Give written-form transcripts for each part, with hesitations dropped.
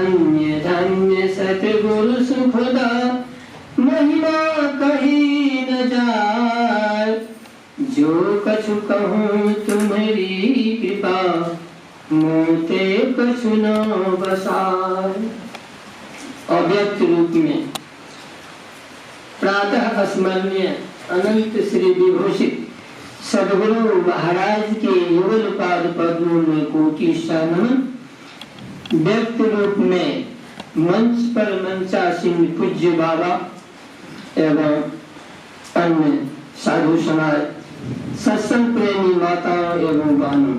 धन्य धन्य सतगुरु सुखदा, महिमा कही न जाय। जो कछु कहूँ तुम्हारी कृपा, मोते कछु न बसाय। अव्यक्त रूप में प्रातः स्मरणीय अनंत श्री विभूषित सद्गुरु महाराज के युगल पाद पद्मों में कोटि नमन। व्यक्त रूप में मंच पर मंचासीन पूज्य बाबा एवं अन्य साधु समाज, सत्संग प्रेमी माताओं एवं बहनों,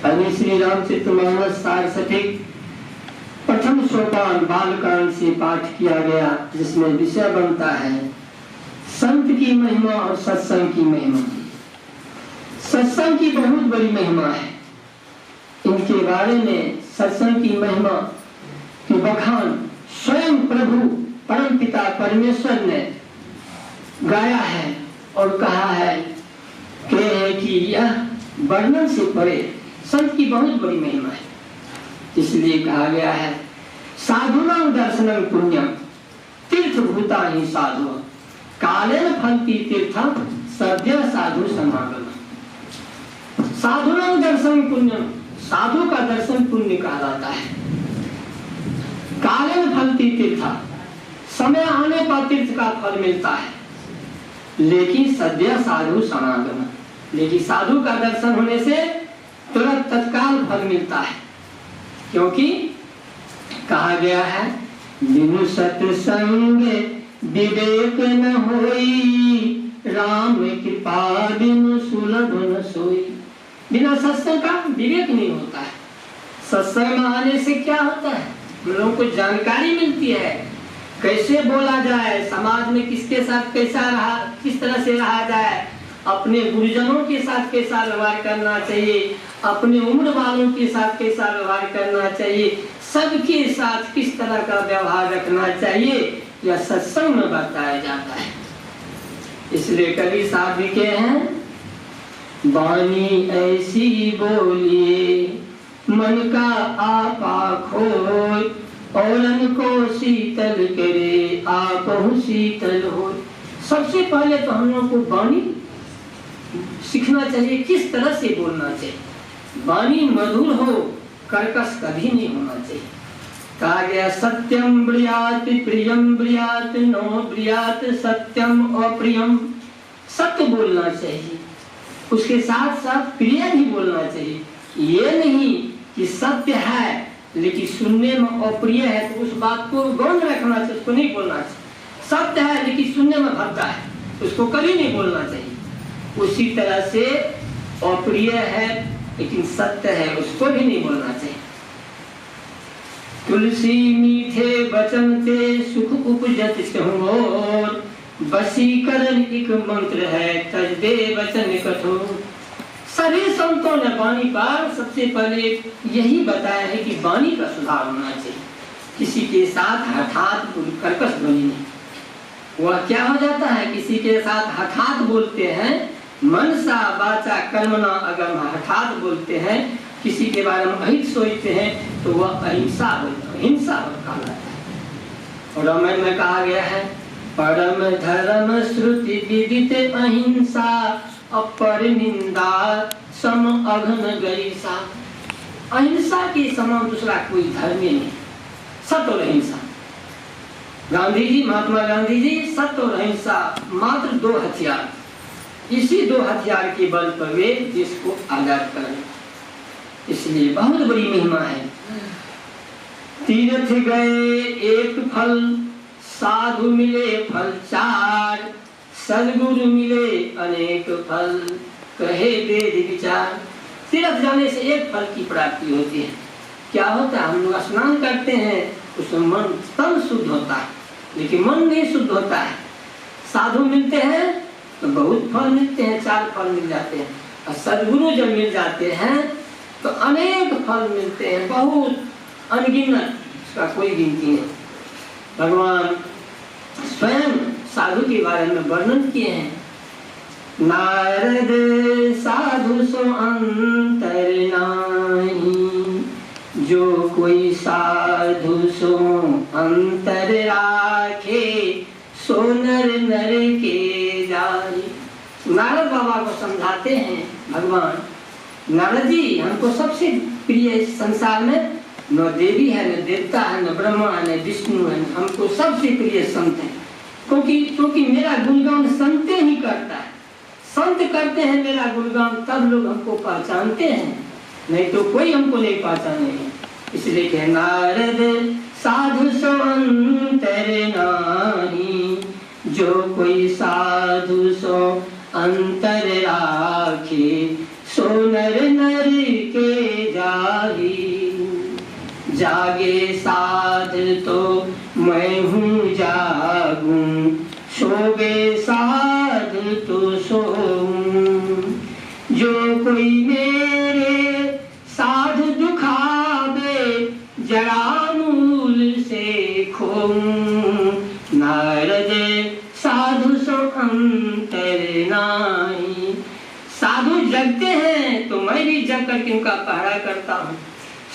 अभी श्री रामचरितमानस सार सटीक प्रथम सोपान बालकांड से पाठ किया गया, जिसमें विषय बनता है संत की महिमा और सत्संग की महिमा। सत्संग की बहुत बड़ी महिमा है। इनके बारे में सत्संग की महिमा की बखान स्वयं प्रभु परमपिता परमेश्वर ने गाया है और कहा है कि यह वर्णन से परे संत की बहुत बड़ी महिमा है। इसलिए कहा गया है साधुनां दर्शनं पुण्यम तीर्थभूता ही साधु, कालेन फलति तीर्थम सद्य साधु समागम। साधुनां दर्शनं पुण्यम, साधु का दर्शन पुण्य कहलाता है। कालेन फलति तीर्थ, समय आने पर तीर्थ का फल मिलता है। लेकिन सद्य साधु समागम, लेकिन साधु का दर्शन होने से तुरंत तत्काल फल मिलता है। क्योंकि कहा गया है बिनु सत्संग विवेक न होई, राम कृपा बिनु सुलभ न सोई। बिना सत्संग का विवेक नहीं होता है। सत्संग में आने से क्या होता है, हम लोगों को जानकारी मिलती है कैसे बोला जाए, समाज में किसके साथ कैसा रहा, किस तरह से रहा जाए, अपने गुरुजनों के साथ कैसा व्यवहार करना चाहिए, अपने उम्र वालों के साथ कैसा व्यवहार करना चाहिए, सबके साथ किस तरह का व्यवहार रखना चाहिए, यह सत्संग में बताया जाता है। इसलिए कवि साहब लिखे हैं वाणी ऐसी बोलिए मन का आपा खोय, औरन को शीतल करे आपहु शीतल हो। सबसे पहले तो हम लोगों को वाणी सीखना चाहिए, किस तरह से बोलना चाहिए। वाणी मधुर हो, कर्कश कभी नहीं होना चाहिए। कहा गया सत्यम ब्रियात प्रियम ब्रियात नो ब्रियात सत्यम अप्रियम। सत्य बोलना चाहिए, उसके साथ साथ प्रिय भी बोलना चाहिए। ये नहीं कि सत्य है लेकिन सुनने में अप्रिय है तो उस बात को गौण रखना चाहिए, उसको नहीं बोलना चाहिए। सत्य है लेकिन सुनने में भद्दा है, उसको कभी नहीं बोलना चाहिए। उसी तरह से अप्रिय है लेकिन सत्य है, उसको भी नहीं बोलना चाहिए। तुलसी मीठे वचन से सुख उपजत चहुओर, वशीकरण एक मंत्र है तज दे वचन कठोर। सभी संतों ने वाणी पर सबसे पहले यही बताया है कि वाणी का सुधार होना चाहिए। किसी के साथ हठात कर्कश ध्वनि नहीं। वह क्या हो जाता है, किसी के साथ हठात बोलते हैं, मनसा वाचा कर्मणा अगर हठात बोलते हैं, किसी के बारे में अहित सोचते हैं तो वह अहिंसा हिंसा कहलाता है। और रामायण में कहा गया है परम धर्म श्रुति विदित अहिंसा, अपर निंदा सम अघन गरीसा। अहिंसा के समान दूसरा कोई धर्म नहीं। सत्य और अहिंसा, गांधी जी, महात्मा गांधी जी, सत्य और अहिंसा मात्र दो हथियार। इसी दो हथियार के बल पर वे देश को आजाद करें। इसलिए बहुत बड़ी महिमा है। तीर्थ गए एक फल, साधु मिले फल चार, सद्गुरु मिले अनेक फल, कहे वेद विचार। तीर्थ जाने से एक फल की प्राप्ति होती है। क्या होता है, हम लोग स्नान करते हैं, उसमें मन तन शुद्ध होता है लेकिन मन नहीं शुद्ध होता है। साधु मिलते हैं तो बहुत फल मिलते हैं, 4 फल मिल जाते हैं। और सद्गुरु जब मिल जाते हैं तो अनेक फल मिलते हैं, बहुत अनगिनत, उसका कोई गिनती नहीं। भगवान स्वयं साधु के बारे में वर्णन किए हैं। नारद साधु सो अंतर नाही, जो कोई साधु सो अंतर राखे, सो नर नर के जाई। नारद बाबा को समझाते हैं भगवान, नारद जी हमको सबसे प्रिय इस संसार में न देवी है, न देवता है, न ब्रह्मा है, न विष्णु है, हमको सबसे प्रिय संत है। क्योंकि मेरा गुणगान संत ही करता है, संत करते हैं मेरा गुणगान, तब लोग हमको पहचानते हैं, नहीं तो कोई हमको नहीं पहचानेगा। इसलिए कह नारद साधु सो अंतर नाही, जो कोई साधु सो अंतर राखे, सो नर नर के जाही। जागे साध तो मैं हूँ जागूं, सोगे साध तो सोऊं। जो कोई मेरे साध दुखावे, जड़ा मूल से खोऊं। नारद साधु सो अंतर नाई। साधु जगते हैं तो मैं भी जग करके उनका पहरा करता हूँ,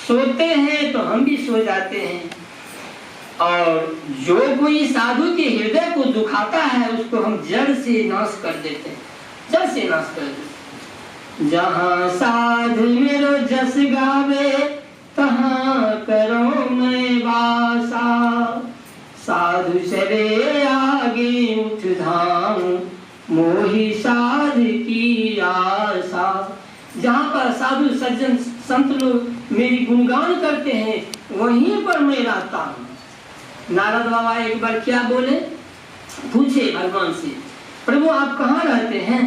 सोते हैं तो हम भी सो जाते हैं। और जो कोई साधु के हृदय को दुखाता है उसको हम जड़ से नाश कर देते हैं, जड़ से नाश कर देते हैं। जहाँ साधु मेरो जस गावे, तहाँ करो मैं वासा। साधु चले आगे उठ धाम, मोही साध की आशा। जहाँ पर साधु सज्जन संत लोग मेरी गुणगान करते हैं, वहीं पर मैं रहता हूँ। नारद बाबा एक बार क्या बोले, पूछे भगवान से, प्रभु आप कहाँ रहते हैं?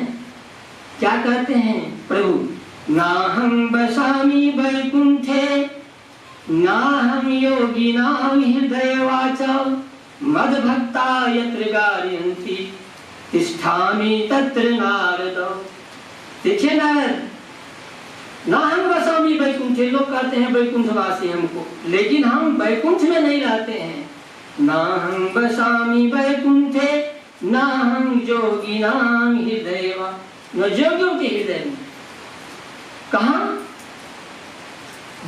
क्या कहते हैं प्रभु? ना हम बसामी वैकुंठे, ना हम योगी ना हृदय वाचा, मद भक्ता यत्र गायन्ति, तिष्ठामि तत्र नारद। देखिए नारद, ना हम बसामी वैकुंठे, लोग कहते हैं वैकुंठवासी हमको, लेकिन हम वैकुंठ में नहीं रहते हैं। ना हम बसामी वैकुंठे, ना हम जोगी ना हृदय, न जोगियों के हृदय में। कहाँ?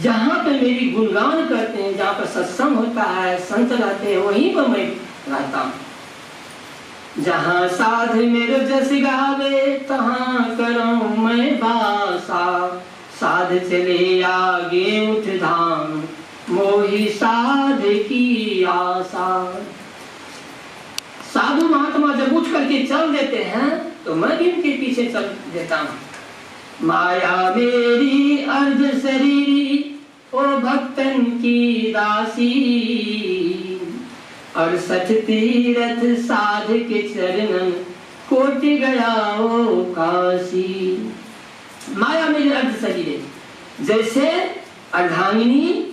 जहाँ पे मेरी गुणगान करते हैं, जहाँ पर सत्संग होता है, संत रहते हैं, वहीं पर मैं रहता हूँ। जहाँ साध मेरे जस गावे, तहाँ करूँ मैं वासा। साध चले आगे उठ धाम, मोही साध की आशा। साधु महात्मा जब उठ करके चल देते हैं तो मैं भी उनके पीछे चल देता हूँ। माया मेरी अर्ध शरीरी, ओ भक्तन की दासी। 68 तीरथ साध के चरणन, कोटि गया ओ काशी। माया मेरी अर्ध शरीर है। जैसे अर्धांगिनी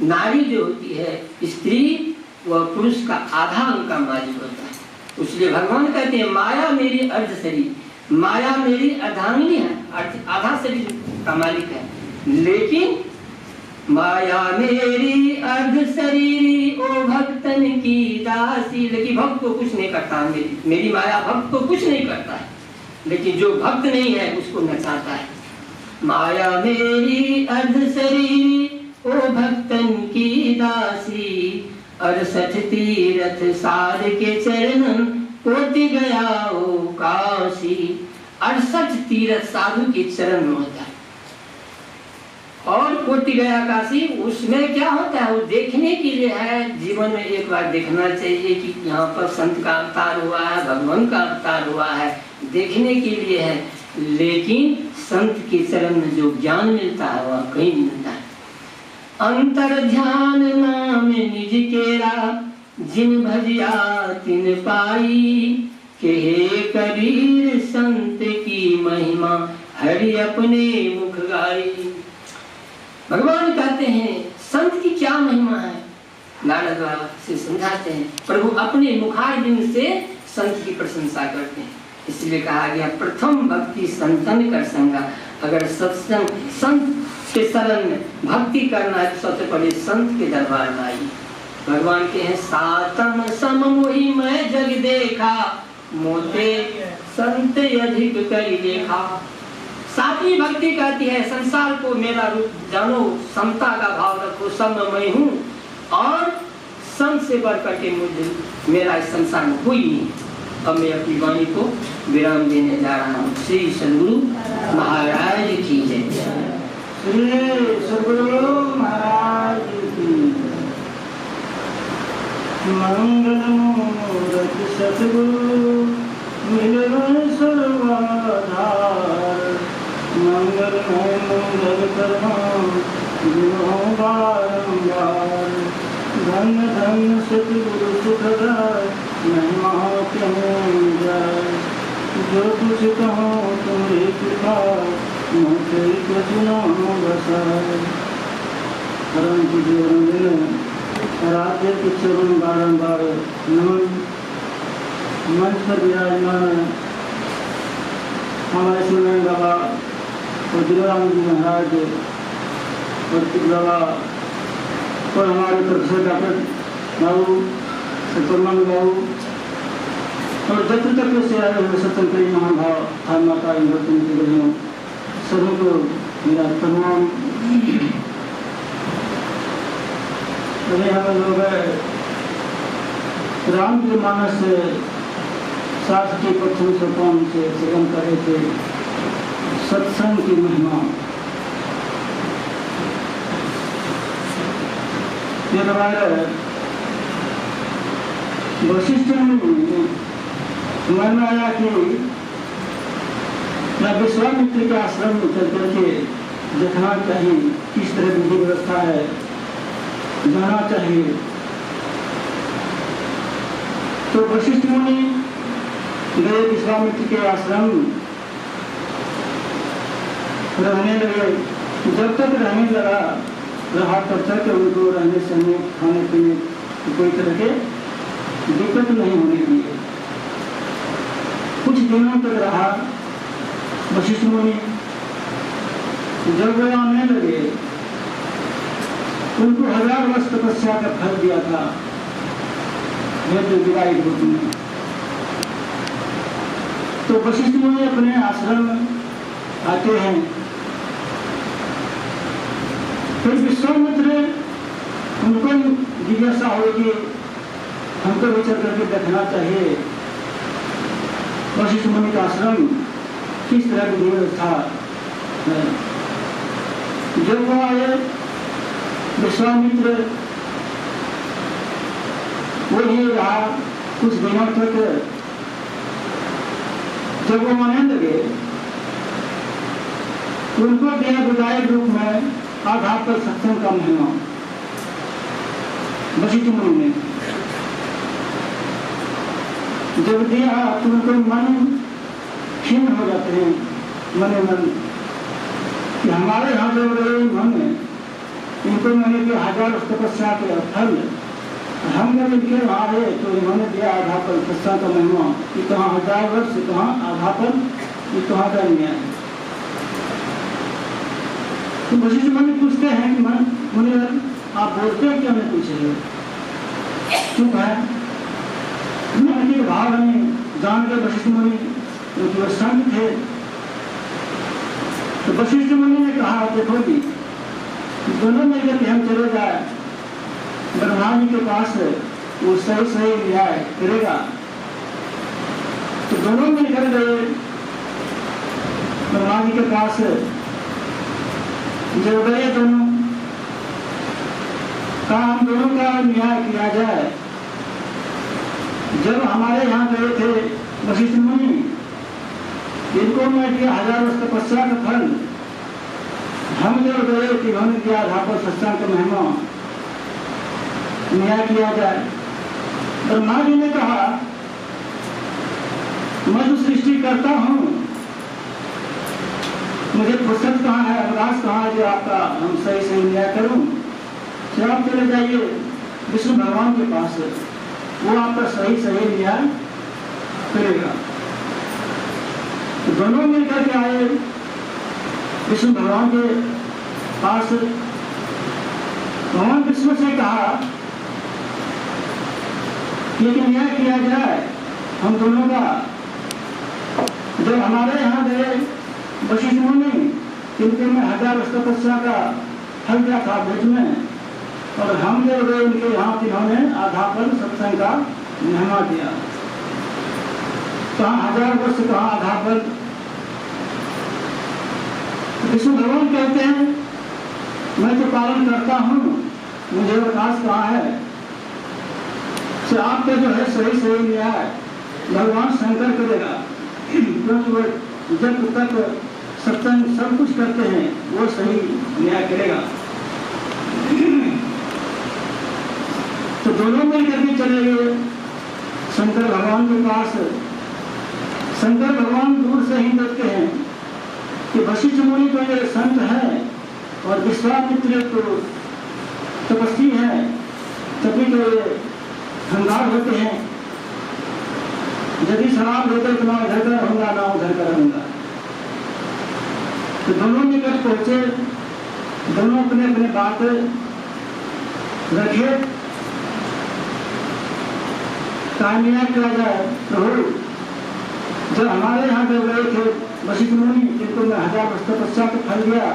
नारी जो होती है, स्त्री, वह पुरुष का आधा उनका मालिक होता है। इसलिए भगवान कहते हैं माया मेरी अर्ध शरीर। माया मेरी अर्धांगिनी है, आधा शरीर का मालिक है, लेकिन माया मेरी अर्ध शरीरी, ओ भक्तन की दासी। लेकिन भक्त को कुछ नहीं करता, मेरी माया भक्त को कुछ नहीं करता है, लेकिन जो भक्त नहीं है उसको नचाता है। माया मेरी अर्ध शरीरी, ओ भक्तन की दासी। 68 तीरथ साध के चरणन, कोटि गया ओ काशी। 68 तीरथ साधु के चरण में होता है, और कोटि गया काशी। उसमें क्या होता है? वो देखने के लिए है, जीवन में एक बार देखना चाहिए कि यहाँ पर संत का अवतार हुआ है, भगवान का अवतार हुआ है, देखने के लिए है। लेकिन संत के चरण में जो ज्ञान मिलता है वह कहीं नहीं मिलता है। अंतर ध्यान नाम निज केरा, जिन भजिया तिन पाई। के हे कबीर संत की महिमा, हरि अपने मुख गाई। भगवान कहते हैं संत की क्या महिमा है, नारद बाबा से समझाते हैं। प्रभु अपने मुखारबिंद से संत की प्रशंसा करते हैं। इसलिए कहा गया प्रथम भक्ति संतन कर संगा। अगर सत्संग संत के शरण में भक्ति करना है तो सबसे पहले संत के दरबार में आइए। भगवान के हैं सातम सम मोहि मैं जग देखा, मोते संत अधिक कर देखा। सातवीं भक्ति कहती है संसार को मेरा रूप जानो, समता का भाव रखो, सब में मैं हूँ और सम से बढ़ करके मुझे मेरा इस संसार में कोई नहीं। अब मैं अपनी वाणी को विराम देने जा रहा हूँ। श्री सद्गुरु महाराज की जय। श्री सद्गुरु महाराज की मंगल मूर्ति सद्गुरु मिलन सर्वाधार, मंगल है मंगल करना दिनों बारंबार। धन धन सतगुरु सुखदाय महिमा क्यों जाए, जो कुछ कहो तुम्हारी कृपा मुझे कृष्ण बसाए। परम पूज्य राज्य के चरण बारंबार नमन। मंच पर विराजमान हमारे सुनने बाबा और दिलराम जी महाराज और बाबा और हमारे प्रोफेसर डॉक्टर बाबू सतरमन बाबू और जब तक से आए हुए स्वतंत्र महाभाव था माता इंद्रतन के बहनों सभी को मेरा प्रणाम। अभी हम लोग राम के मानस शास्त्रीय प्रथम सोपान से सेवन कर रहे थे सत्संग की महिमा। ये हमारे वशिष्ठ मन में आया कि मैं विश्वामित्र के आश्रम में चल करके देखना चाहिए किस तरह विधि व्यवस्था है, जाना चाहिए। तो वशिष्ठ मुनि गए विश्वामित्र के आश्रम, रहने लगे। जब तक रहने लगा रहा तब तक उनको रहने सहने खाने पीने कोई तरह के दिक्कत नहीं होने दी। कुछ दिनों तक रहा वशिष्ठ मुनि। जब वे आने लगे उनको 1000 वर्ष तपस्या का फल दिया था विदाई रूप में। तो वशिष्ठ मुनि अपने आश्रम में आते हैं। फिर विश्वामित्र उनको जिज्ञासा हो कि हमको विचार करके देखना चाहिए वशिष्ठ मुनि का आश्रम किस तरह की व्यवस्था है। जब वो आए विश्वामित्र वो ही रहा कुछ दिनों तक। जब वो आने लगे उनको दिया विदायक रूप में आधार पर सत्संग का महिमा वशिष्ठ मुनि ने जब दिया तो उनको मन खिन्न हो जाते हैं मन कि हमारे यहाँ जो रहे मन इनको मैंने दिया 1000 वर्ष तपस्या के फल, हम जब इनके वहाँ आए तो इन्होंने दिया आधा पर सत्संग का महिमा कि कहाँ 1000 वर्ष कहाँ आधा पर ये कहाँ का न्याय। तो वशिष्ठ मुनि पूछते हैं कि मन मुनि आप बोलते हैं क्या? मैं पूछे चुप है। मन के भाव हमें जान के वशिष्ठ मुनि क्योंकि संत थे। तो वशिष्ठ मुनि ने कहा देखो जी दोनों मिलकर के हम चले जाए ब्रह्मा जी के पास, वो सही न्याय करेगा। तो दोनों मिलकर गए ब्रह्मा जी के पास। जब गए दोनों कहा हम दोनों का न्याय किया जाए। जब हमारे यहाँ गए थे वशिष्ठ मुनि इनको मैं दिया 1000 वर्ष तपस्या का फल, हम जब गए कि उन्होंने दिया आधा पर सत्संग का महिमा न्याय किया जाए। ब्रह्मा जी ने कहा मैं तो सृष्टि करता हूँ, मुझे फुर्सत कहाँ है, अवकाश कहाँ है जो आपका हम सही न्याय करूँ। तो आप चले जाइए विष्णु भगवान के पास, वो आपका सही न्याय करेगा। तो दोनों मिलकर के आए विष्णु भगवान के पास। भगवान विष्णु से कहा कि न्याय किया जाए हम दोनों का। जब हमारे यहाँ गए वशिष्ठ मुनि इनके में 1000 वर्ष तपस्या का फल दिया था भेज में, और हम जो गए उनके यहाँ इन्होंने आधा फल सत्संग का महिमा दिया। कहाँ 1000 वर्ष, कहाँ आधा फल। विष्णु भगवान कहते हैं मैं तो पालन करता हूँ, मुझे अवकाश कहाँ है। से आपके जो है सही सही न्याय भगवान शंकर करेगा, क्योंकि वो जब तक सत्संग सब कुछ करते हैं वो सही न्याय करेगा। तो दोनों मिलकर के चले गए शंकर भगवान के पास। शंकर भगवान दूर से ही देखते हैं कि वशिष्ठ मुनि तो ये संत है और विश्वामित्र तो तपस्वी है, तभी तो ये हंगार होते हैं। यदि शराब होते तो मैं इधर का रहूंगा ना उधर का रहूंगा। तो दोनों निकट पहुंचे, दोनों अपने अपने बात रखे। कामया किया जाए प्रभु, जब हमारे यहाँ जब गए थे वशिष्ठ मुनि जिनको मैं 1000 वर्ष तपस्या को फल दिया,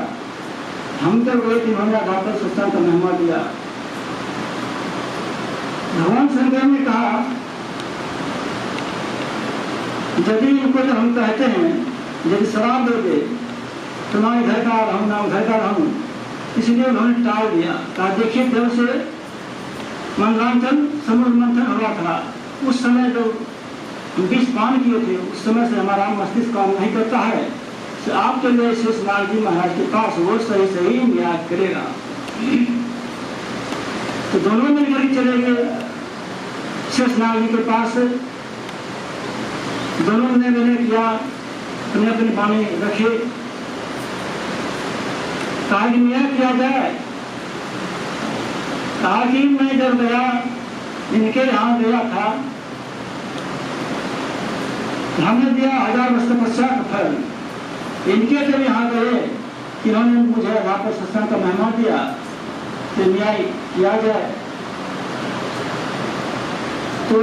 हम तो गए थे इन्होंने आधा पर सत्संग का महिमा दिया। भगवान शंकर ने कहा यदि इनको जब हम कहते हैं यदि शराब दे दे तो ना इधर का रहूँ ना उधर का रहूँ, इसलिए उन्होंने टाल दिया। कहा देखिए जब से मंथन समुद्र मंथन हुआ था उस समय जो विष पान किए थे उस समय से हमारा मस्तिष्क काम नहीं करता है, तो आप चले शेषनाग जी महाराज के पास, वो सही सही न्याय करेगा। तो दोनों मिलकर चले गए शेषनाग जी के पास। दोनों ने मैंने किया, अपने अपने बाणी रखे। कहा कि न्याय किया जाए। कहा कि मैं जब गया इनके यहाँ गया था, हमने दिया 1000 वर्ष तपस्या का फल। इनके जब यहाँ गए इन्होंने मुझे वहां पर सत्संग का महिमा दिया, तो न्याय किया जाए। तो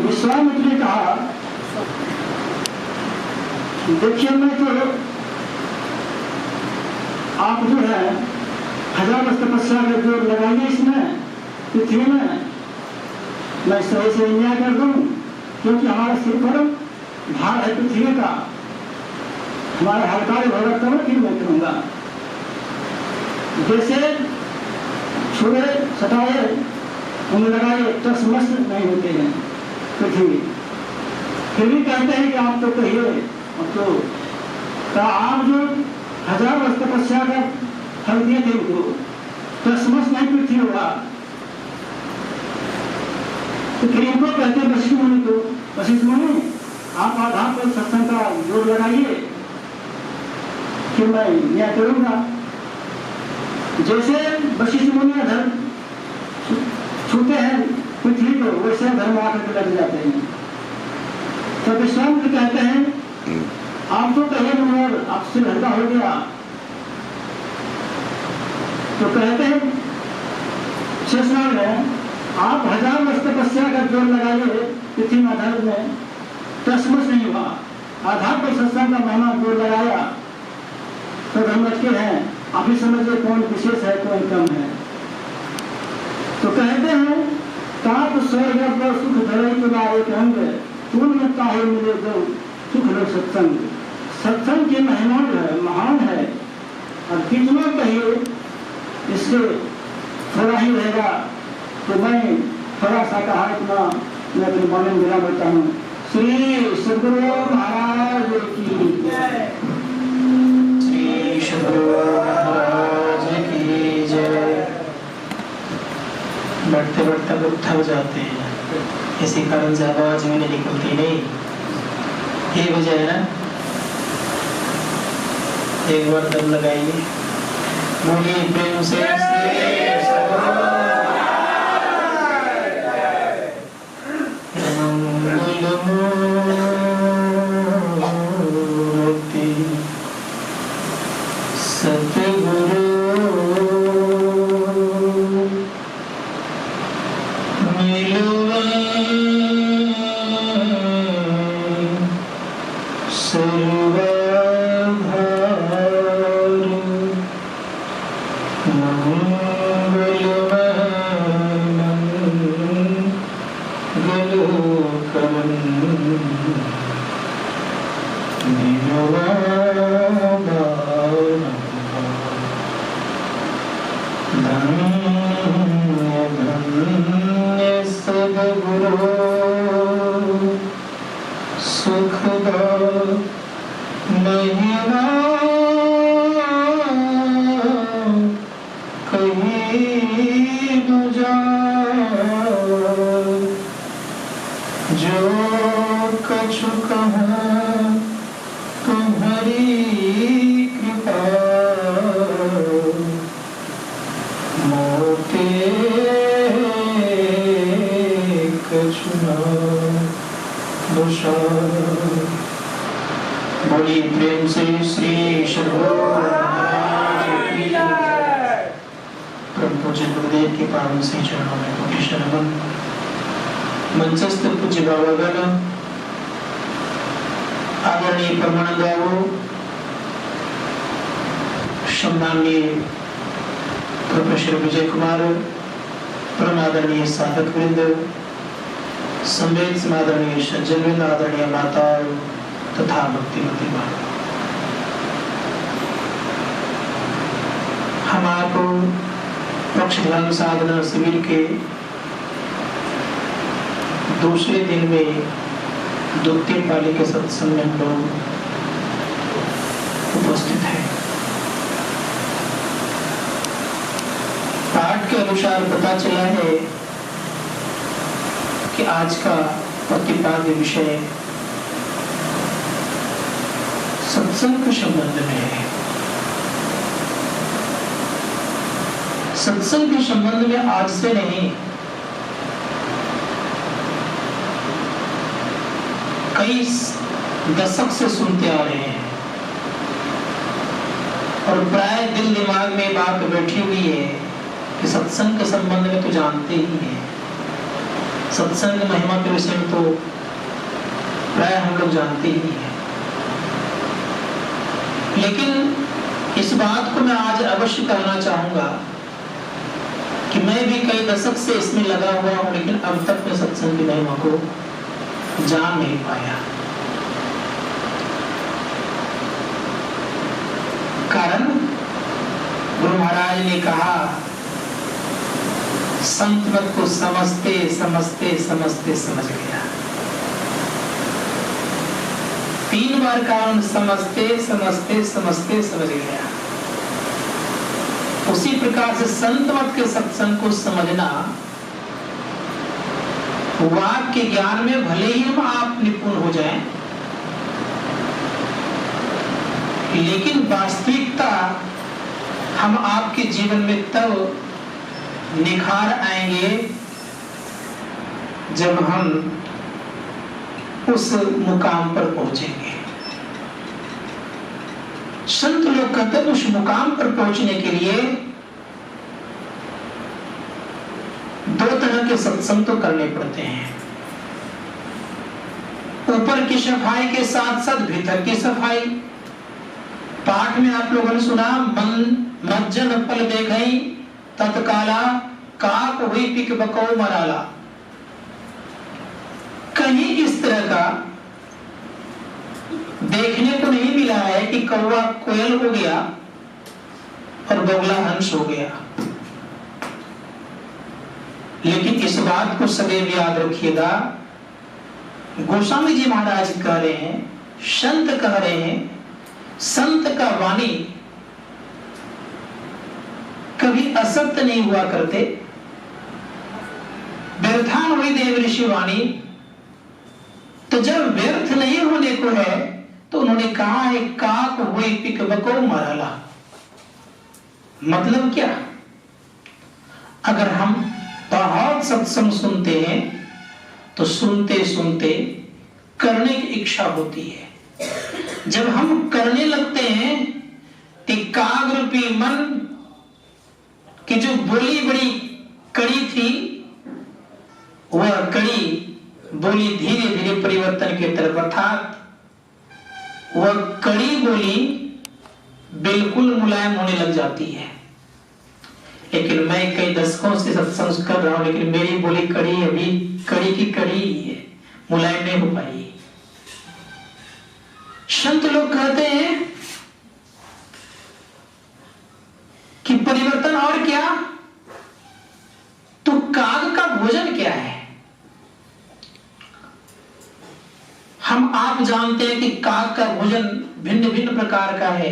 विश्वामित्र ने कहा देखिए मैं तो आप जो है 1000 वर्ष तपस्या का जोर लगाइए इसमें पृथ्वी में, मैं सही से न्याय कर दूं, क्योंकि हमारे सिर पर भार है पृथ्वी का, हमारे हड़काल होगा तब फिर मैं करूंगा। जैसे छुए सटाए उन्हें लगाए टसमस नहीं होते हैं पृथ्वी। फिर भी कहते हैं कि आप तो कहिए, अब तो आप जो 1000 वर्ष तपस्या का फल दिए थे उनको टसमस नहीं पृथ्वी होगा। तो फिर इनको कहते हैं वशिष्ठ मुनि को, वशिष्ठ मुनि आप आधार पर सत्संग का जोर लगाइए कि मैं न्याय करूंगा। जैसे वशिष्ठ मुनि धर्म छूते हैं पृथ्वी को, वैसे धर्म आकर के लग जाते हैं। तो विश्वामित्र कहते हैं आप तो कहे मनोहर आपसे हल्का हो गया। तो कहते हैं शेषनाग में आप 1000 वर्ष तपस्या का जोर लगाइए पृथ्वी आधार में टसमस नहीं हुआ, आधार पर सत्संग का महिमा जोर लगाया तो हम लटके हैं। आप ही समझिए कौन विशेष है कौन कम है। तो कहते हैं ताप स्वर्ग पर सुख धरे तुला एक अंग, पूर्ण ताहे मिले दो सुख लो सत्संग। सत्संग की महिमा जो है महान है, और कितना कहिए इससे थोड़ा ही रहेगा। तो मैं थोड़ा सा कहा इतना मैं अपने बारे में गिरा बैठा हूँ। श्री सद्गुरु महाराज की जय। श्री सद्गुरु महाराज की जय। बढ़ते बढ़ते लोग थक जाते हैं, इसी कारण से आवाज में नहीं निकलती। नहीं ये वजह है ना। एक बार दम लगाइए, बोलिए प्रेम से बोलिए प्रेम से श्री परम पूज्य गुरुदेव के पावन से चरणों में कोटि शरण। मंचस्थ पूज्य बाबागण, आदरणीय परमानंदाओ, सम्माननीय प्रोफेसर विजय कुमार, परम आदरणीय साधक वृंद, संवेद समादरणीय सज्जन वृंद, आदरणीय माता तथा भक्तिमती माँ, हम आपको पक्षधर्म साधना शिविर के दूसरे दिन में द्वितीय पाली के सत्संग में हम लोग उपस्थित हैं। पाठ के अनुसार पता चला है कि आज का प्रतिपाद्य विषय सत्संग के संबंध में है। सत्संग के संबंध में आज से नहीं, कई दशक से सुनते आ रहे हैं और प्राय दिल दिमाग में बात बैठी हुई है कि सत्संग के संबंध में तो जानते ही हैं, सत्संग महिमा के विषय में तो प्राय हम लोग जानते ही हैं। लेकिन इस बात को मैं आज अवश्य कहना चाहूंगा कि मैं भी कई दशक से इसमें लगा हुआ हूं, लेकिन अब तक मैं सत्संग की महिमा को जान नहीं पाया। कारण गुरु महाराज ने कहा, संत मत को समझते समझते समझते समझ गया। 3 बार कारण समझते समझते समझते समझ गया। उसी प्रकार से संत मत के सत्संग को समझना, वाक्य ज्ञान में भले ही हम आप निपुण हो जाएं, लेकिन वास्तविकता हम आपके जीवन में तब निखार आएंगे जब हम उस मुकाम पर पहुंचेंगे। संत लोग कहते हैं उस मुकाम पर पहुंचने के लिए 2 तरह के सत्संग तो करने पड़ते हैं। ऊपर की सफाई के साथ साथ भीतर की सफाई। पाठ में आप लोगों ने सुना, मन मज्जन पल देखई तत्काला काक हुई पिक बको मराला। कहीं इस तरह का देखने को नहीं मिला है कि कौवा कोयल हो गया और बगुला हंस हो गया। लेकिन इस बात को सदैव याद रखिएगा, गोस्वामी जी महाराज कह रहे हैं, संत कह रहे हैं, संत का वाणी कभी असत्य नहीं हुआ करते। व्यर्थान हुई देव ऋषि वाणी, तो जब व्यर्थ नहीं होने को है तो उन्होंने कहा है काक हुई पिक बको मरला। मतलब क्या? अगर हम बहुत सत्संग सुनते हैं तो सुनते सुनते करने की इच्छा होती है। जब हम करने लगते हैं तो काग रूपी मन की जो बोली बड़ी कड़ी थी वह कड़ी बोली धीरे धीरे परिवर्तन की तरफ, अर्थात वह कड़ी बोली बिल्कुल मुलायम होने लग जाती है। लेकिन मैं कई दशकों से सत्संग कर रहा हूं, लेकिन मेरी बोली कड़ी अभी कड़ी की कड़ी ही है, मुलायम नहीं हो पाई। संत लोग कहते हैं कि परिवर्तन और क्या, तो काग का भोजन क्या है। हम आप जानते हैं कि काग का भोजन भिन्न भिन्न प्रकार का है।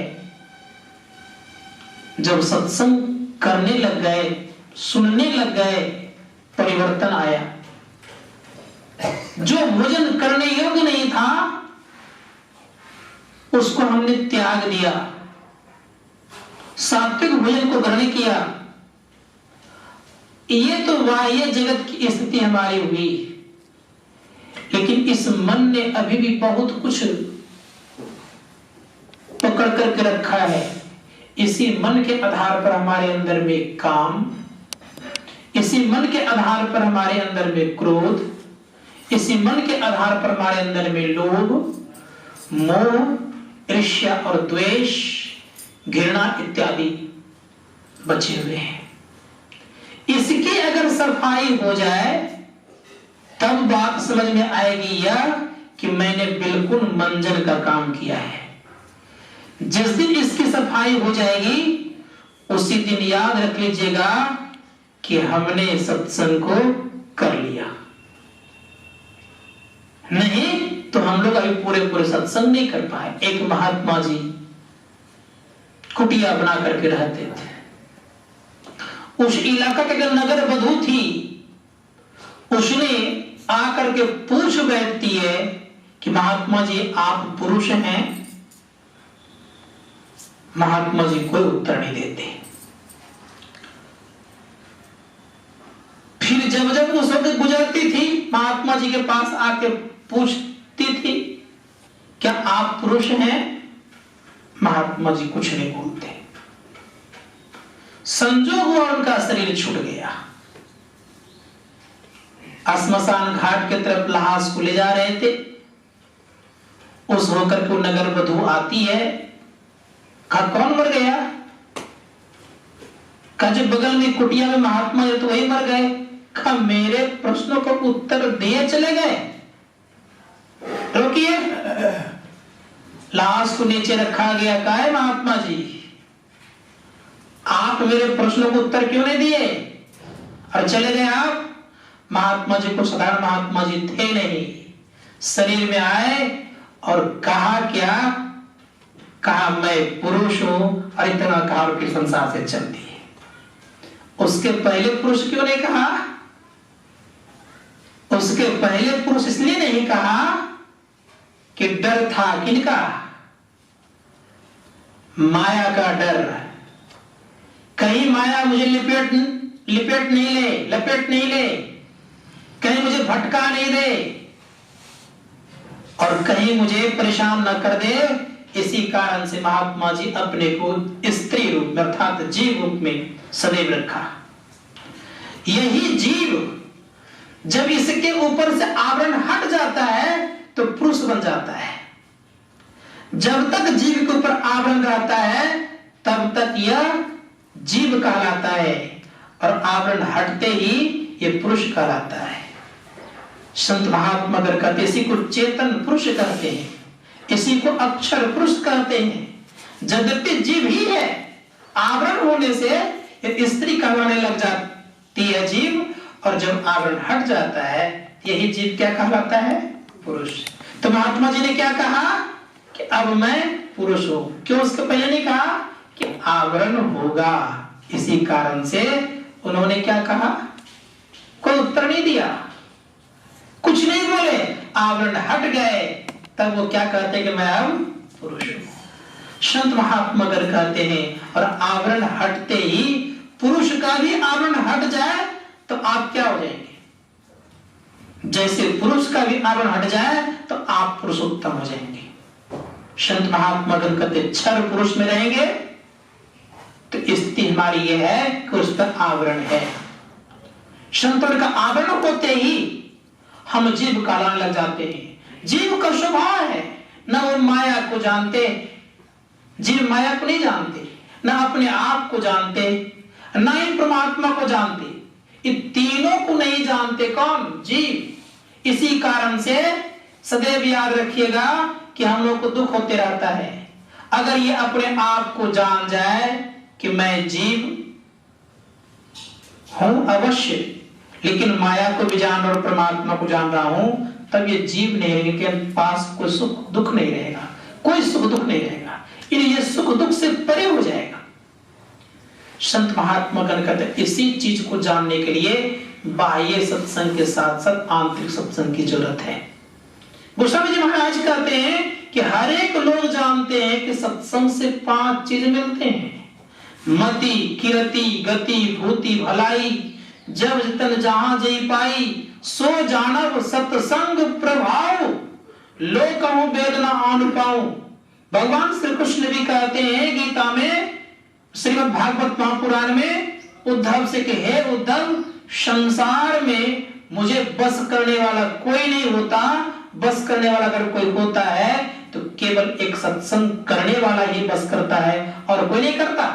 जब सत्संग करने लग गए, सुनने लग गए, परिवर्तन आया। जो भोजन करने योग्य नहीं था उसको हमने त्याग दिया, सात्विक भोजन को ग्रहण किया। ये तो बाह्य जगत की स्थिति हमारी हुई, लेकिन इस मन ने अभी भी बहुत कुछ पकड़ करके रखा है। इसी मन के आधार पर हमारे अंदर में काम, इसी मन के आधार पर हमारे अंदर में क्रोध, इसी मन के आधार पर हमारे अंदर में लोभ, मोह, ईर्ष्या और द्वेष, घृणा इत्यादि बचे हुए हैं। इसकी अगर सफाई हो जाए तब बात समझ में आएगी यह कि मैंने बिल्कुल मंजन का काम किया है। जिस दिन इसकी सफाई हो जाएगी उसी दिन याद रख लीजिएगा कि हमने सत्संग को कर लिया। नहीं तो हम लोग अभी पूरे सत्संग नहीं कर पाए। एक महात्मा जी कुटिया बना करके रहते थे। उस इलाका के नगर वधू थी, उसने आकर के पूछ बैठती है कि महात्मा जी आप पुरुष हैं। महात्मा जी कोई उत्तर नहीं देते। फिर जब जब उस वक्त गुजरती थी महात्मा जी के पास आके पूछती थी क्या आप पुरुष हैं। महात्मा जी कुछ नहीं बोलते। संजोग हुआ उनका शरीर छूट गया। श्मशान घाट के तरफ लाश को ले जा रहे थे। उस होकर को नगर वधू आती है। कहा कौन मर गया। कहा जो बगल में कुटिया में महात्मा है तो वही मर गए। कहा मेरे प्रश्नों को उत्तर दिए चले गए। रोकिए, लाश को नीचे रखा गया। कहा है महात्मा जी आप मेरे प्रश्नों को उत्तर क्यों नहीं दिए और चले गए आप। महात्मा जी को साधारण महात्मा जी थे नहीं। शरीर में आए और कहा क्या, कहा मैं पुरुष हूं और इतना कहा कि संसार से चलती है। उसके पहले पुरुष क्यों नहीं कहा। उसके पहले पुरुष इसलिए नहीं कहा कि डर था। किनका। माया का डर। कहीं माया मुझे लिपेट नहीं ले, लपेट नहीं ले, कहीं मुझे भटका नहीं दे और कहीं मुझे परेशान न कर दे। इसी कारण से महात्मा जी अपने को स्त्री रूप में अर्थात जीव रूप में सदैव रखा। यही जीव जब इसके ऊपर से आवरण हट जाता है तो पुरुष बन जाता है। जब तक जीव के ऊपर आवरण रहता है तब तक यह जीव कहलाता है और आवरण हटते ही यह पुरुष कहलाता है। संत महात्मा अगर कहते इसी को चेतन पुरुष कहते हैं, इसी को अक्षर पुरुष कहते हैं। यद्यपि जीव ही है, आवरण होने से स्त्री कहलाने लग जाती है जीव, और जब आवरण हट जाता है यही जीव क्या कहलाता है, पुरुष। तो महात्मा जी ने क्या कहा कि अब मैं पुरुष हूं। क्यों उसके पहले नहीं कहा कि आवरण होगा। इसी कारण से उन्होंने क्या कहा, कोई उत्तर नहीं दिया, कुछ नहीं बोले। आवरण हट गए तब वो क्या कहते कि मैं अब पुरुष हूं। संत महात्मा अगर कहते हैं और आवरण हटते ही पुरुष का भी आवरण हट जाए तो आप क्या हो जाएंगे। जैसे पुरुष का भी आवरण हट जाए तो आप पुरुषोत्तम हो जाएंगे। संत महात्मा अगर कहते क्षर पुरुष में रहेंगे तो स्थिति हमारी यह है कि उस पर आवरण है। संतों का आवरण होते ही हम जीव का लाने लग जाते हैं। जीव का स्वभाव है न वो माया को जानते, जीव माया को नहीं जानते, न अपने आप को जानते, न ही परमात्मा को जानते। इन तीनों को नहीं जानते कौन? जीव। इसी कारण से सदैव याद रखिएगा कि हम लोग को दुख होते रहता है। अगर ये अपने आप को जान जाए कि मैं जीव हूं अवश्य, लेकिन माया को भी जान और परमात्मा को जान रहा हूं, तब ये जीव नहीं, लेकिन पास कोई सुख दुख नहीं रहेगा, कोई सुख दुख नहीं रहेगा, ये सुख दुख से परे हो जाएगा। संत महात्मा गण कहते इसी चीज को जानने के लिए बाह्य सत्संग के साथ साथ आंतरिक सत्संग की जरूरत है। गोस्वामी जी महाराज कहते हैं कि हर एक लोग जानते हैं कि सत्संग से 5 चीज मिलते हैं। मति, कीर्ति, गति, भूति, भलाई, जब जतन जहां जई पाई, सो जानव सत्संग प्रभाव, लोकहु वेदना आन पाऊं। भगवान श्री कृष्ण भी कहते हैं गीता में, श्रीमद् भागवत महापुराण में, उद्धव से कि हे उद्धव, संसार में मुझे बस करने वाला कोई नहीं होता, बस करने वाला अगर कोई होता है तो केवल एक सत्संग करने वाला ही बस करता है और कोई नहीं करता।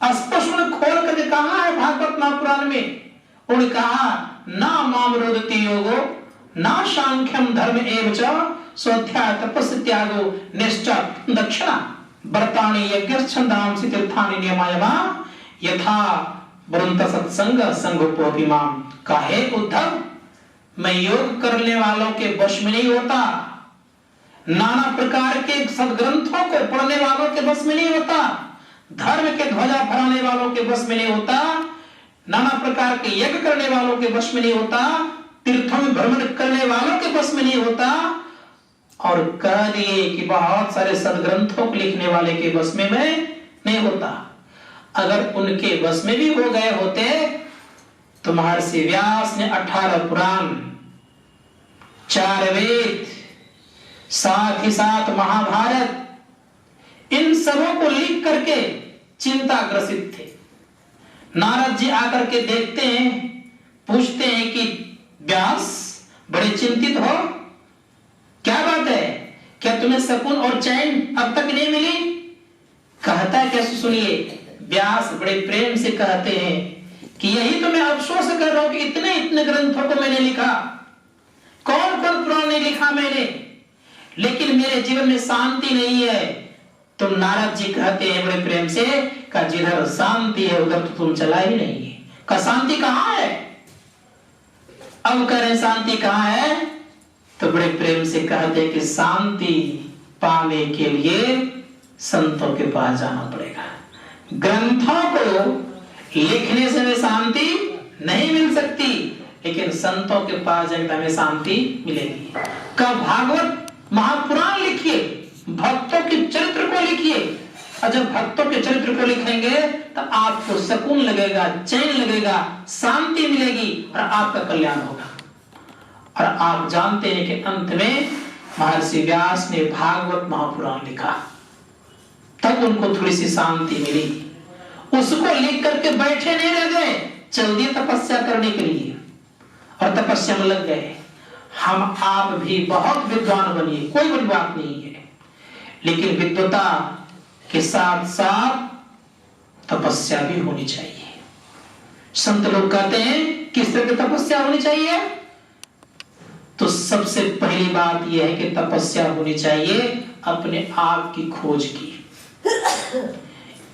स्पष्ट खोल करके कहा है भागवत महापुराण में, उन्होंने कहा ना माम रोदति योगो ना सांख्यम धर्म एव च स्वाध्याय तपस्या त्यागो निष्ठा दक्षिणा व्रतानि यज्ञच्छन्दांसि तीर्थानि नियमायमा यथा वरुंत सत्संग संगोपोपि माम। काहे उद्धव, मैं योग करने वालों के वश में नहीं होता, नाना प्रकार के सदग्रंथों को पढ़ने वालों के वश में नहीं होता, धर्म के ध्वजा फहराने वालों के वश में नहीं होता, नाना प्रकार के यज्ञ करने वालों के वश में नहीं होता, तीर्थों में भ्रमण करने वालों के वश में नहीं होता, और कह दिए कि बहुत सारे सदग्रंथों को लिखने वाले के वश में मैं नहीं होता। अगर उनके वश में भी हो गए होते तो महर्षि व्यास ने 18 पुराण, 4 वेद, साथ ही साथ महाभारत, इन सबों को लिख करके चिंताग्रसित थे। नारद जी आकर के देखते हैं, पूछते हैं कि व्यास बड़े चिंतित हो, क्या बात है, क्या तुम्हें सुकून और चैन अब तक नहीं मिली? कहता है कैसे, सुनिए। व्यास बड़े प्रेम से कहते हैं कि यही तो मैं अफसोस कर रहा हूं कि इतने इतने ग्रंथों को मैंने लिखा, कौन कौन पुराण नहीं लिखा मैंने, लेकिन मेरे जीवन में शांति नहीं है। तो नारद जी कहते हैं बड़े प्रेम से, का जिधर शांति है उधर तो तुम चला ही नहीं है। का शांति कहां है? अब कह रहे शांति कहां है? तो बड़े प्रेम से कहते हैं कि शांति पाने के लिए संतों के पास जाना पड़ेगा। ग्रंथों को लिखने से हमें शांति नहीं मिल सकती, लेकिन संतों के पास जाकर हमें शांति मिलेगी। का भागवत महापुराण लिखिए, भक्तों के चरित्र को लिखिए, और जब भक्तों के चरित्र को लिखेंगे तो आपको सुकून लगेगा, चैन लगेगा, शांति मिलेगी और आपका कल्याण होगा। और आप जानते हैं कि अंत में महर्षि व्यास ने भागवत महापुराण लिखा, तब उनको थोड़ी सी शांति मिली। उसको लिख करके बैठे नहीं रह गए, चल दिए तपस्या करने के लिए और तपस्या में लग गए। हम आप भी बहुत विद्वान बनिए, कोई बड़ी बात नहीं है, लेकिन विद्वता के साथ साथ तपस्या भी होनी चाहिए। संत लोग कहते हैं किस तरह की तपस्या होनी चाहिए? तो सबसे पहली बात यह है कि तपस्या होनी चाहिए अपने आप की खोज की,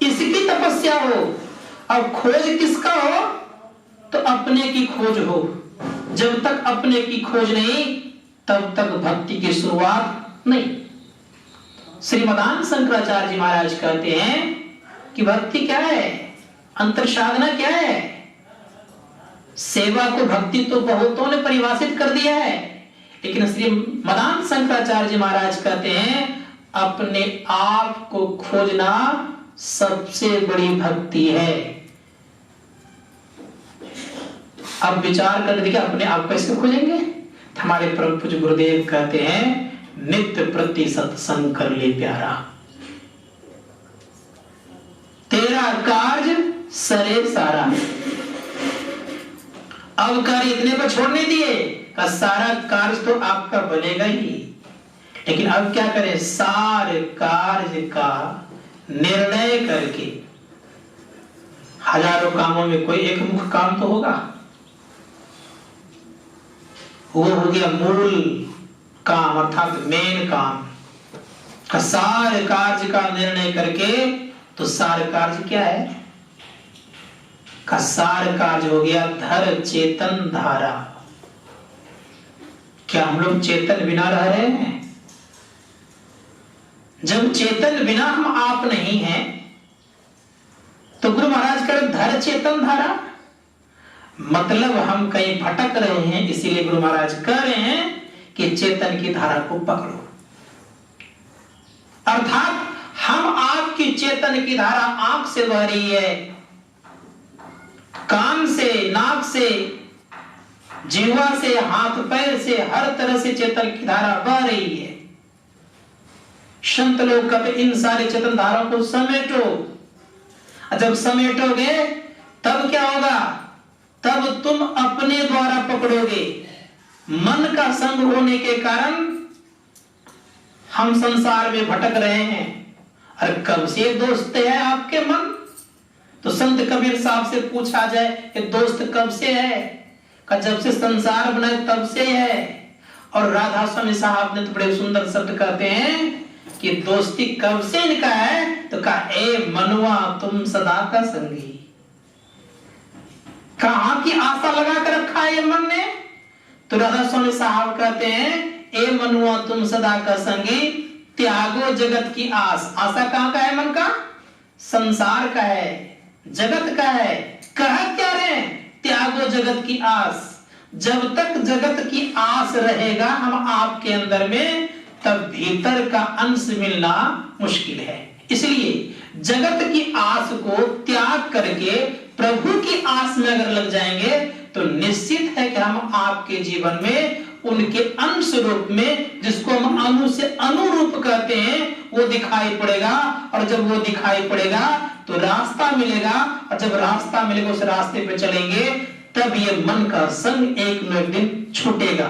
इसकी तपस्या हो। अब खोज किसका हो? तो अपने की खोज हो। जब तक अपने की खोज नहीं, तब तक भक्ति की शुरुआत नहीं। श्रीमदान शंकराचार्य जी महाराज कहते हैं कि भक्ति क्या है, अंतर साधना क्या है। सेवा को भक्ति तो बहुतों ने परिभाषित कर दिया है, लेकिन श्री मदान शंकराचार्य जी महाराज कहते हैं अपने आप को खोजना सबसे बड़ी भक्ति है। अब विचार कर देखिए अपने आप कैसे खोजेंगे। हमारे परम पूज्य गुरुदेव कहते हैं नित्य प्रति सत्संग कर ले प्यारा, तेरा कार्य सरे सारा। अब कार्य इतने पर छोड़ने दिए का सारा कार्य तो आपका बनेगा ही, लेकिन अब क्या करें, सारे कार्य का निर्णय करके। हजारों कामों में कोई एक मुख्य काम तो होगा, वो हो गया मूल काम अर्थात मेन काम का सारे कार्य का निर्णय करके। तो सार कार्य क्या है का सार कार्य हो गया धर चेतन धारा। क्या हम लोग चेतन बिना रह रहे हैं? जब चेतन बिना हम आप नहीं हैं तो गुरु महाराज कर धर चेतन धारा, मतलब हम कहीं भटक रहे हैं, इसीलिए गुरु महाराज कह रहे हैं कि चेतन की धारा को पकड़ो। अर्थात हम आपकी चेतन की धारा आंख से बह रही है, कान से, नाक से, जीवा से, हाथ पैर से, हर तरह से चेतन की धारा बह रही है। संत लोग कहते इन सारे चेतन धाराओं को समेटो। जब समेटोगे तब क्या होगा, तब तुम अपने द्वारा पकड़ोगे। मन का संग होने के कारण हम संसार में भटक रहे हैं। अरे कब से दोस्त है आपके मन? तो संत कबीर साहब से पूछा जाए कि दोस्त कब से है? का जब से संसार बना तब से है। और राधा स्वामी साहब ने तो बड़े सुंदर शब्द कहते हैं कि दोस्ती कब से इनका है? तो कहा ए मनुआ तुम सदा का संगी। कहां की आशा लगा कर रखा है ये मन ने? तो राधा स्वामी साहब कहते हैं ए मनुआ तुम सदा का संगी, त्यागो जगत की आस। आशा कहां का है मन का? संसार का है, जगत का है। कह क्या रहे? त्यागो जगत की आस। जब तक जगत की आस रहेगा हम आपके अंदर में, तब भीतर का अंश मिलना मुश्किल है। इसलिए जगत की आस को त्याग करके प्रभु की आस में अगर लग जाएंगे तो निश्चित है कि हम आपके जीवन में उनके अंश रूप में, जिसको हम अनु से अनुरूप कहते हैं, वो दिखाई पड़ेगा। और जब वो दिखाई पड़ेगा तो रास्ता मिलेगा, और जब रास्ता मिलेगा उस रास्ते पे चलेंगे तब ये मन का संग एक न एक दिन छूटेगा।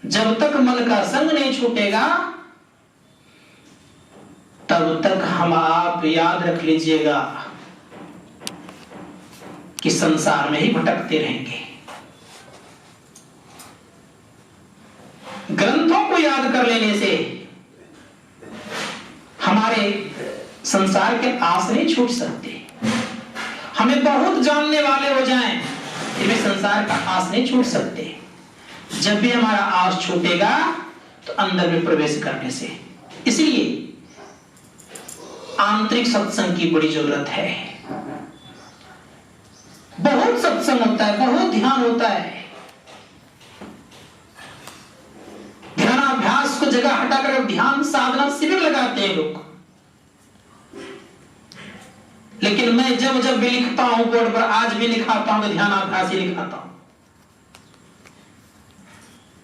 जब तक मन का संग नहीं छूटेगा तब तक हम आप याद रख लीजिएगा कि संसार में ही भटकते रहेंगे। ग्रंथों को याद कर लेने से हमारे संसार के आस नहीं छूट सकते। हमें बहुत जानने वाले हो जाएं, फिर भी संसार का आस नहीं छूट सकते। जब भी हमारा आस छूटेगा तो अंदर में प्रवेश करने से। इसलिए आंतरिक सत्संग की बड़ी जरूरत है। बहुत सत्संग होता है, बहुत ध्यान होता है। ध्यानाभ्यास को जगह हटाकर ध्यान साधना शिविर लगाते हैं लोग। लेकिन मैं जब जब भी लिखता हूं बोर्ड पर, आज भी लिखाता हूं, ध्यानाभ्यास ही लिखाता हूं।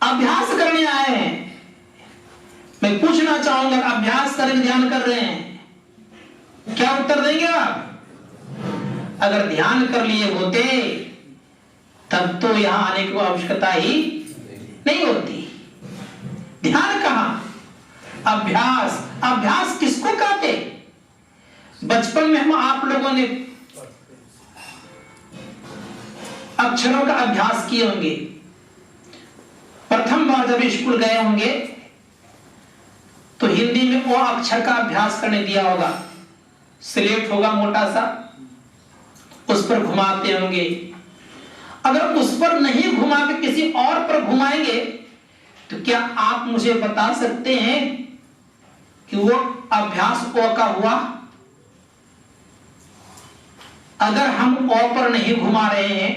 अभ्यास करने आए हैं, मैं पूछना चाहूंगा अभ्यास करके ध्यान कर रहे हैं, क्या उत्तर देंगे आप? अगर ध्यान कर लिए होते तब तो यहां आने की आवश्यकता ही नहीं होती। ध्यान कहां? अभ्यास। अभ्यास किसको कहते? बचपन में हम आप लोगों ने अक्षरों का अभ्यास किए होंगे। प्रथम बार जब स्कूल गए होंगे तो हिंदी में वो अक्षर का अभ्यास करने दिया होगा। स्लेट होगा मोटा सा, उस पर घुमाते होंगे। अगर उस पर नहीं घुमा के किसी और पर घुमाएंगे तो क्या आप मुझे बता सकते हैं कि वो अभ्यास ओ का हुआ? अगर हम ओ पर नहीं घुमा रहे हैं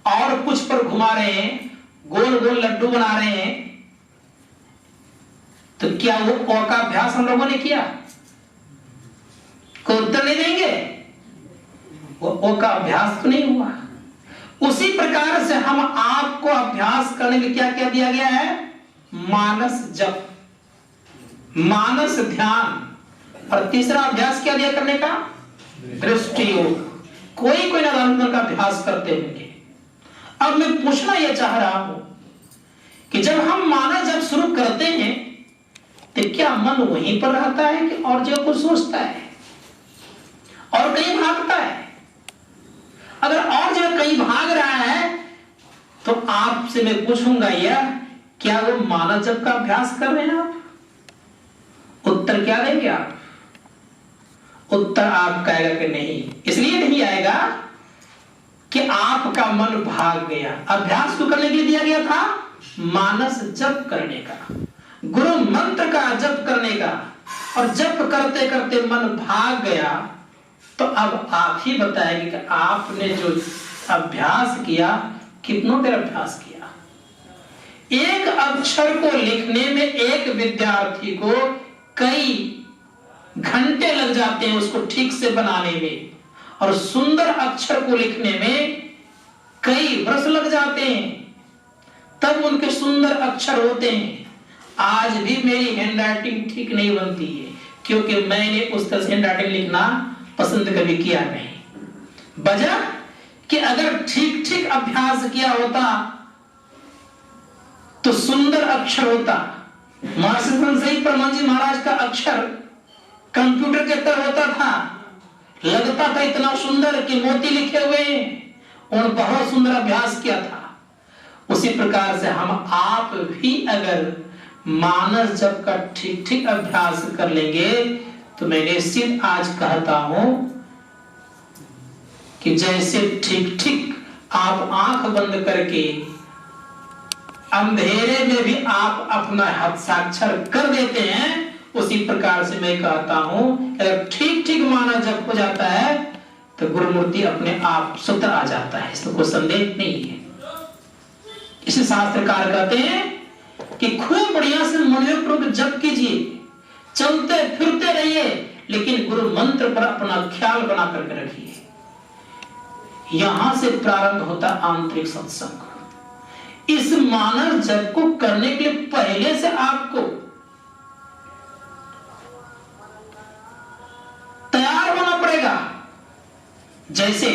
और कुछ पर घुमा रहे हैं, गोल गोल लड्डू बना रहे हैं, तो क्या वो ओ का अभ्यास हम लोगों ने किया? कोई उत्तर नहीं देंगे। वो ओ का अभ्यास तो नहीं हुआ। उसी प्रकार से हम आपको अभ्यास करने के क्या क्या दिया गया है? मानस जप, मानस ध्यान, और तीसरा अभ्यास क्या दिया करने का? दृष्टि योग। कोई कोई नारायण का अभ्यास करते होंगे। अब मैं पूछना यह चाह रहा हूं कि जब हम मानव जब शुरू करते हैं तो क्या मन वहीं पर रहता है कि और जगह कुछ सोचता है और कहीं भागता है? अगर और जगह कहीं भाग रहा है तो आपसे मैं पूछूंगा यह, क्या वो मानव जप का अभ्यास कर रहे हैं आप? उत्तर क्या देंगे आप? उत्तर आप कहेगा कि नहीं। इसलिए नहीं आएगा कि आपका मन भाग गया। अभ्यास क्यों करने के लिए दिया गया था? मानस जप करने का, गुरु मंत्र का जप करने का। और जप करते करते मन भाग गया तो अब आप ही बताएंगे कि आपने जो अभ्यास किया कितनों देर अभ्यास किया। एक अक्षर को लिखने में एक विद्यार्थी को कई घंटे लग जाते हैं उसको ठीक से बनाने में, और सुंदर अक्षर को लिखने में कई वर्ष लग जाते हैं, तब उनके सुंदर अक्षर होते हैं। आज भी मेरी हैंडराइटिंग ठीक नहीं बनती है क्योंकि मैंने उस तरह से हैंडराइटिंग लिखना पसंद कभी किया नहीं। वजह कि अगर ठीक ठीक अभ्यास किया होता तो सुंदर अक्षर होता। महर्षि सही परमान जी महाराज का अक्षर कंप्यूटर के तरह होता था, लगता था इतना सुंदर कि मोती लिखे हुए हैं। उन्होंने बहुत सुंदर अभ्यास किया था। उसी प्रकार से हम आप भी अगर मानस जप का ठीक ठीक अभ्यास कर लेंगे तो मैं निश्चित आज कहता हूं कि जैसे ठीक ठीक आप आंख बंद करके अंधेरे में भी आप अपना हस्ताक्षर कर देते हैं, उसी प्रकार से मैं कहता हूं अगर ठीक ठीक माना जब हो जाता है तो गुरुमूर्ति अपने आप स्वतः आ जाता है। इसमें कोई संदेह नहीं है। इसे शास्त्रकार कहते हैं कि खूब बढ़िया से मनोपूर्वक जप कीजिए, चलते फिरते रहिए, लेकिन गुरु मंत्र पर अपना ख्याल बना करके रखिए। यहां से प्रारंभ होता आंतरिक सत्संग। इस मानव जप को करने के लिए पहले से आपको तैयार होना पड़ेगा। जैसे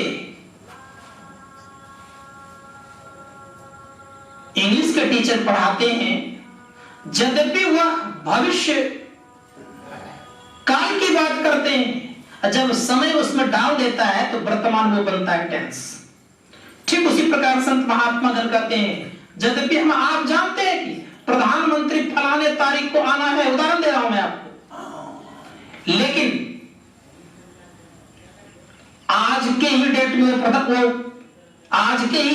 इंग्लिश के टीचर पढ़ाते हैं, यद्यपि वह भविष्य काल की बात करते हैं, जब समय उसमें डाल देता है तो वर्तमान वो बनता है टेंस। ठीक उसी प्रकार संत महात्मा गण कहते हैं, यद्यपि हम आप जानते हैं कि प्रधानमंत्री फलाने तारीख को आना है, उदाहरण दे रहा हूं मैं आपको, लेकिन आज के ही डेट में वो आज के ही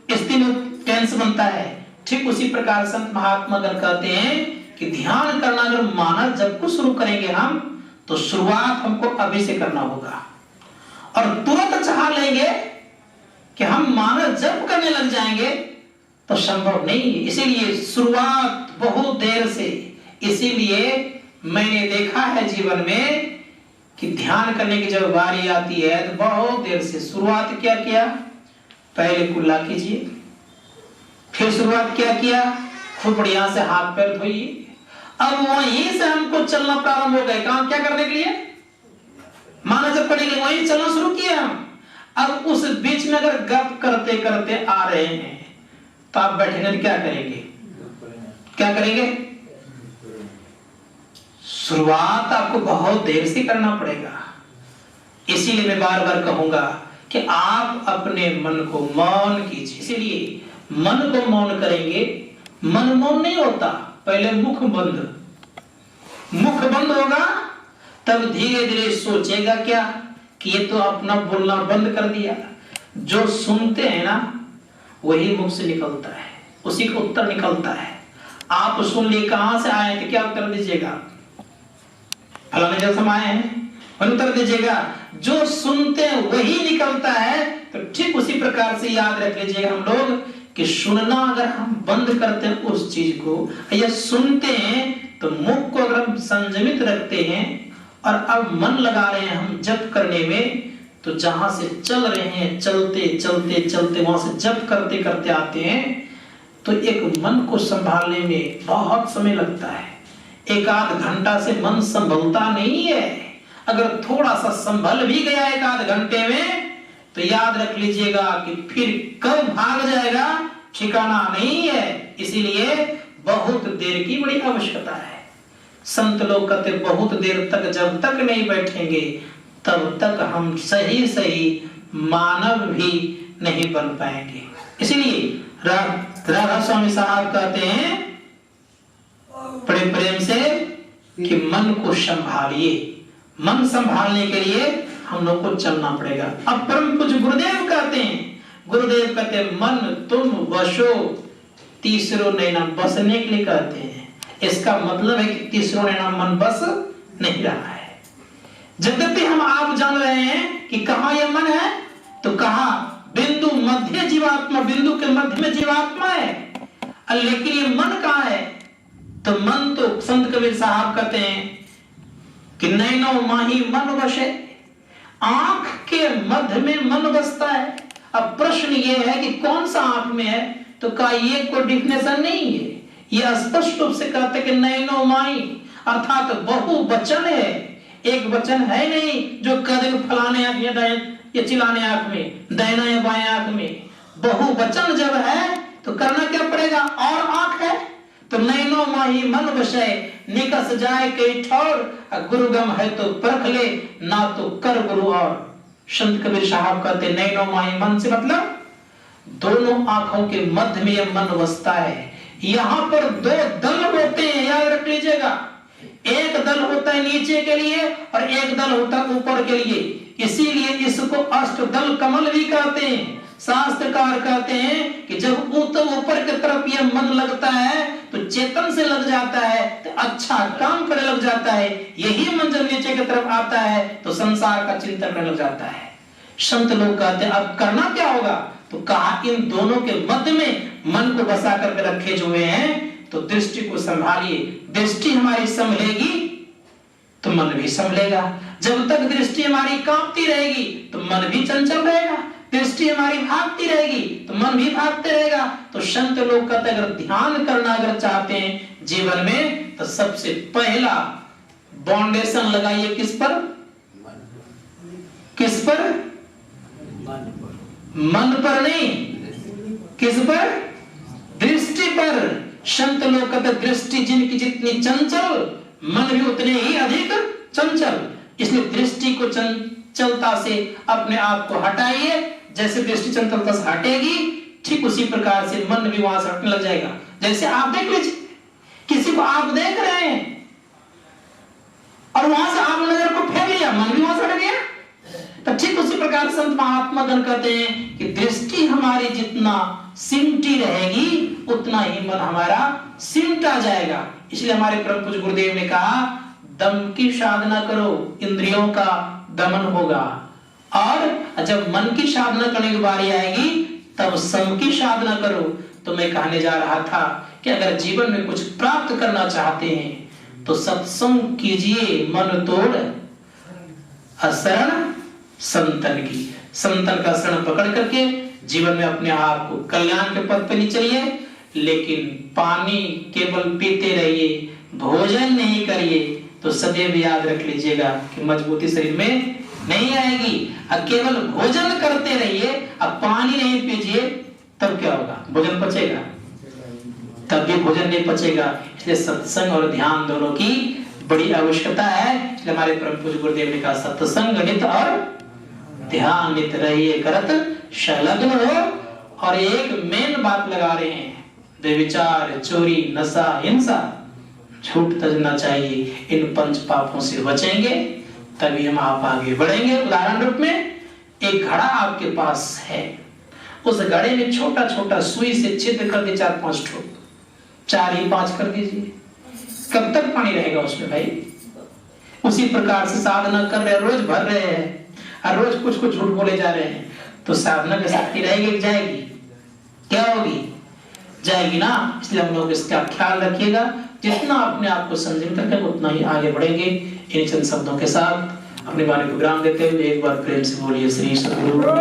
स्थिति में टेंस बनता है। ठीक उसी प्रकार संत महात्मा गण कहते हैं कि ध्यान करना अगर मानव जप को शुरू करेंगे हम तो शुरुआत हमको अभी से करना होगा, और तुरंत चाह लेंगे कि हम मानव जप करने लग जाएंगे तो संभव नहीं है। इसीलिए शुरुआत बहुत देर से। इसीलिए मैंने देखा है जीवन में कि ध्यान करने की जब बारी आती है तो बहुत देर से शुरुआत क्या किया, पहले कुल्ला कीजिए, फिर शुरुआत क्या किया, खूब बढ़िया से हाथ पैर धोइए। अब वहीं से हमको चलना प्रारंभ हो गए। काम क्या करने के लिए, माना जब करने के लिए वहीं चलना शुरू किया हम। अब उस बीच में अगर गप करते करते आ रहे हैं तो आप बैठेंगे तो क्या करेंगे, क्या करेंगे? शुरुआत आपको बहुत देर से करना पड़ेगा। इसीलिए मैं बार बार कहूंगा कि आप अपने मन को मौन कीजिए। इसीलिए मन को मौन करेंगे, मन मौन नहीं होता, पहले मुख बंद होगा, तब धीरे धीरे सोचेगा क्या कि ये तो अपना बोलना बंद कर दिया। जो सुनते हैं ना वही मुख से निकलता है, उसी को उत्तर निकलता है। आप सुन लिए कहां से आए थे, क्या उत्तर दीजिएगा? फलाने जगह से आए हैं, उत्तर दीजिएगा। जो सुनते हैं वही निकलता है। तो ठीक उसी प्रकार से याद रख लीजिएगा हम लोग कि सुनना अगर हम बंद करते हैं उस चीज को, या सुनते हैं तो मुख को अगर हम संयमित रखते हैं और अब मन लगा रहे हैं हम जप करने में, तो जहां से चल रहे हैं चलते चलते चलते वहां से जप करते करते आते हैं तो एक मन को संभालने में बहुत समय लगता है। एक आध घंटा से मन संभलता नहीं है। अगर थोड़ा सा संभल भी गया एक आध घंटे में तो याद रख लीजिएगा कि फिर कब भाग जाएगा ठिकाना नहीं है। इसीलिए बहुत देर की बड़ी आवश्यकता है। संत लोग कहते बहुत देर तक जब तक नहीं बैठेंगे तब तक हम सही सही मानव भी नहीं बन पाएंगे। इसीलिए राधा स्वामी साहब कहते हैं बड़े प्रेम से कि मन को संभालिए। मन संभालने के लिए हम लोग को चलना पड़ेगा। अब परम पूज्य गुरुदेव कहते हैं मन तुम वशो तीसरो नैना बसने के लिए कहते हैं। इसका मतलब है कि तीसरो नैना मन बस नहीं रहा है। यद्यपि हम आप जान रहे हैं कि कहां यह मन है, तो कहा बिंदु मध्य जीवात्मा, बिंदु के मध्य में जीवात्मा है, लेकिन ये मन कहां है? तो मन तो संत कबीर साहब कहते हैं कि नैनो माही मन वशे, आंख के मध्य में मन बसता है। अब प्रश्न ये है कि कौन सा आंख में है? तो का ये कोई डिफिनेशन नहीं है, ये स्पष्ट रूप से कहते कि नैनो माही अर्थात बहुवचन है, एक वचन है नहीं जो कदम फलाने आंख या ये चिल्लाने आंख में, दाहिना या बाएं आंख में। बहुवचन जब है तो करना क्या पड़ेगा? और आंख है तो नैनो माही मन वशे, निकस जाए कई ठौर, गुरुगम है तो परख ले, ना तो कर गुरु और। संत कबीर साहब कहते नैनो माही मन से मतलब दोनों आंखों के मध्य में यह मन बसता है। यहां पर दो दल होते हैं, याद रख लीजिएगा। एक दल होता है नीचे के लिए और एक दल होता है ऊपर के लिए। इसीलिए इसको अष्टदल कमल भी कहते हैं। शास्त्रकार कहते हैं कि जब ऊपर की तरफ यह मन लगता है तो चेतन से लग जाता है, तो अच्छा काम करने लग जाता है। यही मन जब नीचे की तरफ आता है तो संसार का चिंतन करने लग जाता है। संत लोग कहते हैं अब करना क्या होगा? तो कहा इन दोनों के मध्य में मन को बसा करके रखे जो हुए हैं, तो दृष्टि को संभालिए। दृष्टि हमारी संभलेगी तो मन भी संभलेगा। जब तक दृष्टि हमारी कांपती रहेगी तो मन भी चंचल रहेगा, दृष्टि हमारी भागती रहेगी तो मन भी भागते रहेगा। तो संत लोग कहते अगर ध्यान करना अगर चाहते हैं जीवन में, तो सबसे पहला फाउंडेशन लगाइए किस पर? किस पर? मन पर नहीं, किस पर? दृष्टि पर। संत लोग कहते दृष्टि जिनकी जितनी चंचल, मन भी उतने ही अधिक चंचल। इसलिए दृष्टि को चंचलता से अपने आप को हटाइए। जैसे दृष्टि चंचलता से हटेगी, ठीक उसी प्रकार से मन भी वहां से हटने लग जाएगा। जैसे आप देख लीजिए, किसी को आप देख रहे हैं और वहां से आप नजर को फेर लिया, मन भी वहां से हट गया। तो ठीक उसी प्रकार संत महात्मा गण कहते हैं कि दृष्टि हमारी जितना सिमटी रहेगी उतना ही मन हमारा सिमटा जाएगा। इसलिए हमारे परम पूज्य गुरुदेव ने कहा दम की साधना करो, इंद्रियों का दमन होगा। और जब मन की साधना करने की बारी आएगी तब सम की साधना करो। तो मैं कहने जा रहा था कि अगर जीवन में कुछ प्राप्त करना चाहते हैं तो सत्संग कीजिए मन तोड़, शरण संतन की। संतन का शरण पकड़ करके जीवन में अपने आप को कल्याण के पथ पे नहीं चलिए, लेकिन पानी केवल पीते रहिए, भोजन नहीं करिए, तो सदैव याद रख लीजिएगा कि मजबूती शरीर में नहीं आएगी। अब केवल भोजन करते रहिए, अब पानी नहीं पीजिए, तब क्या होगा? भोजन पचेगा? तब भी भोजन नहीं पचेगा। इसलिए सत्संग और ध्यान दोनों की बड़ी आवश्यकता है। इसलिए हमारे परम पूज्य गुरुदेव ने कहा सत्संग नित और ध्यान नित रहिए करत संलग्न हो। और एक मेन बात लगा रहे हैं, व्यभिचार, चोरी, नशा, हिंसा, झूठ तजना चाहिए। इन पंच पापों से बचेंगे तभी हम आप आगे बढ़ेंगे। उदाहरण रूप में एक घड़ा आपके पास है, उस घड़े में छोटा छोटा सुई से छिद्र कर दिए 4-5 ठोक, 4 ही 5 कर दीजिए, कब तक पानी रहेगा उसमें भाई? उसी प्रकार से साधना कर रहे, रोज भर रहे हैं और रोज कुछ कुछ झूठ बोले जा रहे हैं, तो साधना की शक्ति रहेगी कि जाएगी? क्या होगी? जाएगी ना। इसलिए हम लोग इसका ख्याल रखिएगा। जितना अपने आप को संयम करके उतना ही आगे बढ़ेंगे। इन चंद शब्दों के साथ अपने वाणी को विराम देते हुए एक बार प्रेम से बोलिए श्री सद्गुरु।